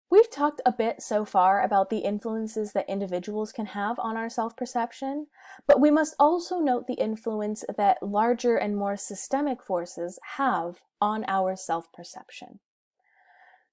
We've talked a bit so far about the influences that individuals can have on our self-perception, but we must also note the influence that larger and more systemic forces have on our self-perception.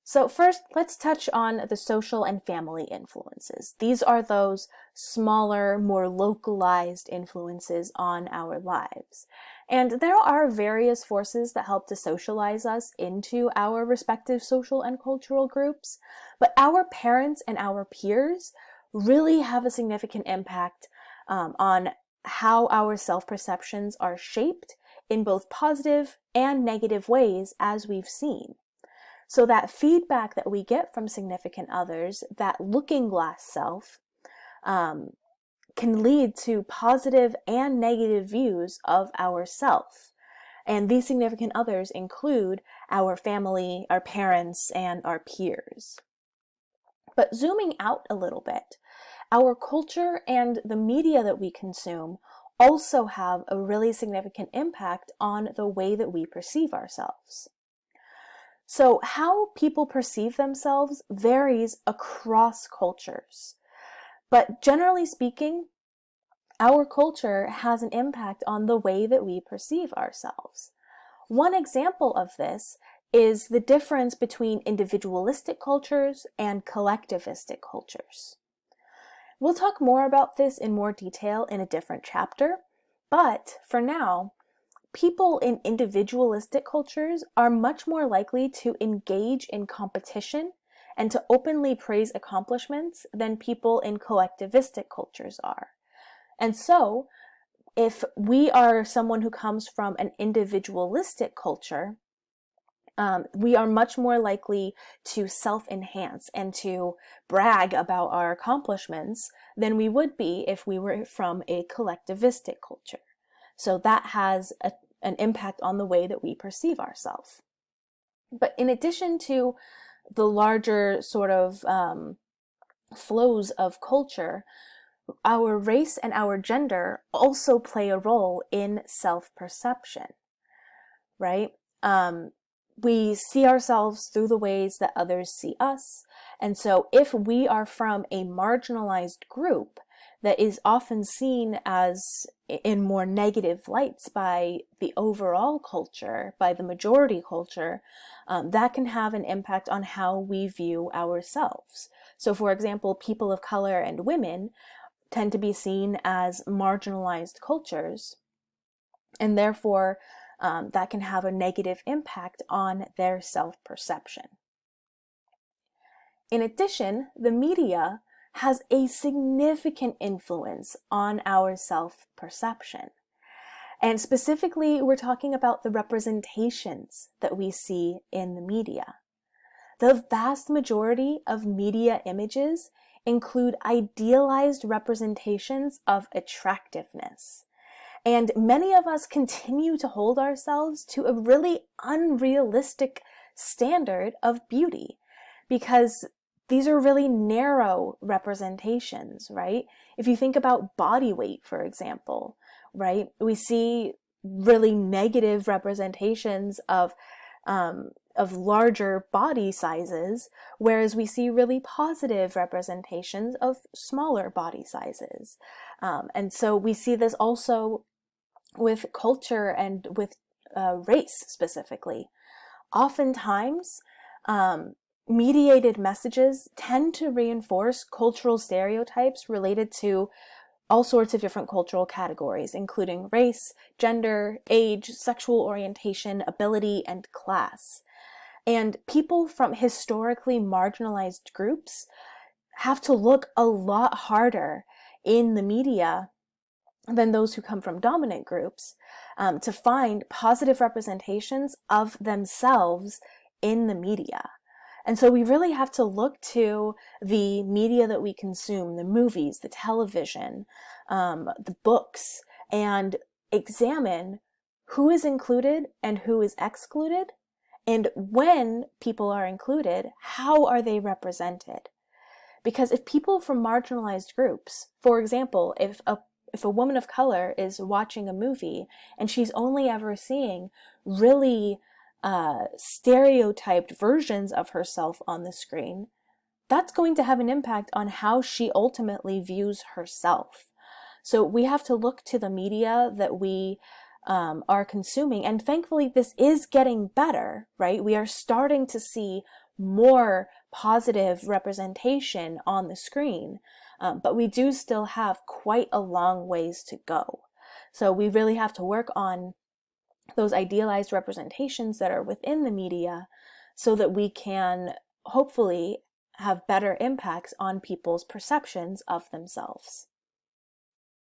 So first, let's touch on the social and family influences. These are those smaller, more localized influences on our lives. And there are various forces that help to socialize us into our respective social and cultural groups, but our parents and our peers really have a significant impact on how our self-perceptions are shaped in both positive and negative ways, as we've seen. So that feedback that we get from significant others, that looking glass self, can lead to positive and negative views of ourself. And these significant others include our family, our parents, and our peers. But zooming out a little bit, our culture and the media that we consume also have a really significant impact on the way that we perceive ourselves. So how people perceive themselves varies across cultures. But generally speaking, our culture has an impact on the way that we perceive ourselves. One example of this is the difference between individualistic cultures and collectivistic cultures. We'll talk more about this in more detail in a different chapter, but for now, people in individualistic cultures are much more likely to engage in competition and to openly praise accomplishments than people in collectivistic cultures are. And so, if we are someone who comes from an individualistic culture, we are much more likely to self-enhance and to brag about our accomplishments than we would be if we were from a collectivistic culture. So that has an impact on the way that we perceive ourselves. But in addition to the larger sort of flows of culture, our race and our gender also play a role in self-perception, right? We see ourselves through the ways that others see us. And so if we are from a marginalized group that is often seen as in more negative lights by the overall culture, by the majority culture, that can have an impact on how we view ourselves. So for example, people of color and women tend to be seen as marginalized cultures, and therefore that can have a negative impact on their self-perception. In addition, the media has a significant influence on our self-perception. And specifically, we're talking about the representations that we see in the media. The vast majority of media images include idealized representations of attractiveness. And many of us continue to hold ourselves to a really unrealistic standard of beauty because these are really narrow representations, right? If you think about body weight, for example, right? We see really negative representations of larger body sizes, whereas we see really positive representations of smaller body sizes. And so we see this also with culture and with race specifically. Oftentimes, mediated messages tend to reinforce cultural stereotypes related to all sorts of different cultural categories, including race, gender, age, sexual orientation, ability, and class. And people from historically marginalized groups have to look a lot harder in the media than those who come from dominant groups to find positive representations of themselves in the media. And so we really have to look to the media that we consume, the movies, the television, the books, and examine who is included and who is excluded, and when people are included, how are they represented? Because if people from marginalized groups, for example, if a woman of color is watching a movie and she's only ever seeing really stereotyped versions of herself on the screen, that's going to have an impact on how she ultimately views herself. So we have to look to the media that we are consuming. And thankfully, this is getting better, right? We are starting to see more positive representation on the screen, but we do still have quite a long ways to go. So we really have to work on those idealized representations that are within the media so that we can hopefully have better impacts on people's perceptions of themselves.